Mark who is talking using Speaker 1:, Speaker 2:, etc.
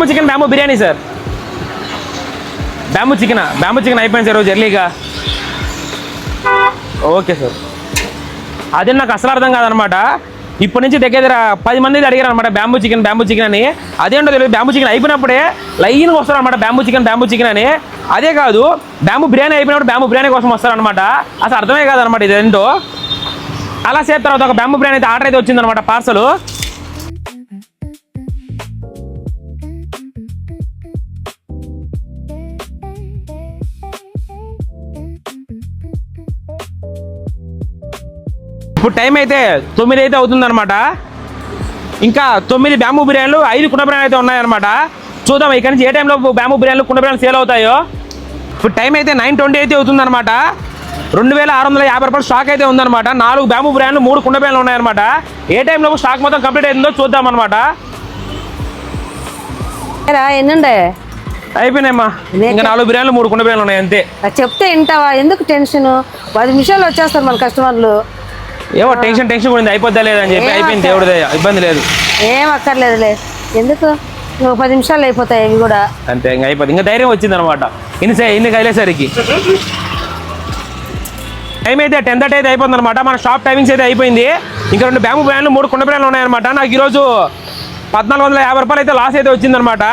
Speaker 1: Bamboo chicken bamboo biryani sir. Bamboo chicken అయిపోయింది sir రోజు ఎర్లీగా. Okay sir. అదే నాకు అసలు అర్థం కాదనమాట. ఇప్పటి నుంచి దగ్గర 10 మంది అడిగారు అనమాట బ్యాంబూ చికెన్ అని. అదేంటో తెలియదు, బ్యాంబూ చికెన్ అయిపోయినప్పుడే లైన్గా వస్తారు అనమాట బ్యాంబూ చికెన్ అని. అదే కాదు, బ్యాంబూ బిర్యానీ అయిపోయినప్పుడు బ్యాంబూ బిర్యానీ కోసం వస్తారనమాట. అసలు అర్థమే కాదనమాట ఇదేంటో. అలా సేపు తర్వాత ఒక బ్యాంబూ బిర్యానీ అయితే ఆర్డర్ అయితే వచ్చిందనమాట పార్సల్. ఇప్పుడు టైం అయితే 9 అయితే అవుతుందన్నమాట. ఇంకా 9 బ్యాంబూ బిర్యానీలు, 5 కుండ బిర్యానీ అయితే ఉన్నాయన్నమాట. చూద్దాం ఇక్కడ నుంచి ఏ టైంలో బ్యాంబూ బిర్యానీలు కుండ బిర్యానీ సేల్ అవుతాయో. ఇప్పుడు టైం అయితే 9:20 అయితే అవుతుందన్నమాట. 2650 రూపాయలు స్టాక్ అయితే ఉందన్నమాట. 4 బ్యాంబూ బిర్యానీలు, 3 కుండ బిర్యానీలు ఉన్నాయన్నమాట. ఏ టైంలో స్టాక్ మొత్తం కంప్లీట్ అవుతుందో చూద్దాం అనమాట.
Speaker 2: ఎన్నుండే
Speaker 1: అయిపోయినాయమ్మా. ఇంకా 4 బిర్యానీలు, 3 కుండ బిర్యానీలు ఉన్నాయి అంతే.
Speaker 2: చెప్తే వింటావా? ఎందుకు టెన్షన్? 10 నిమిషాలు వచ్చేస్తారు మన కస్టమర్లు.
Speaker 1: ఏమో టెన్షన్ కూడా అయిపోద్దా లేదని చెప్పి అయిపోయింది. దేవుడు ఇబ్బంది లేదు,
Speaker 2: ఏం అక్కర్లేదులే. ఎందుకు నువ్వు 10 నిమిషాలు అయిపోతాయి ఇవి కూడా
Speaker 1: అంతే. ఇంకా అయిపోతుంది. ఇంకా ధైర్యం వచ్చింది అనమాట ఇన్ని కదిలేసరికి. టైం అయితే 10:30 అయితే అయిపోతుంది అనమాట. మన షాప్ టైమింగ్స్ అయితే అయిపోయింది. ఇంకా 2 బ్యాంబూ బిర్యానీలు, 3 కుండ బిర్యానీలు ఉన్నాయన్నమాట. నాకు ఈరోజు 1450 రూపాయలు అయితే లాస్ అయితే వచ్చిందనమాట.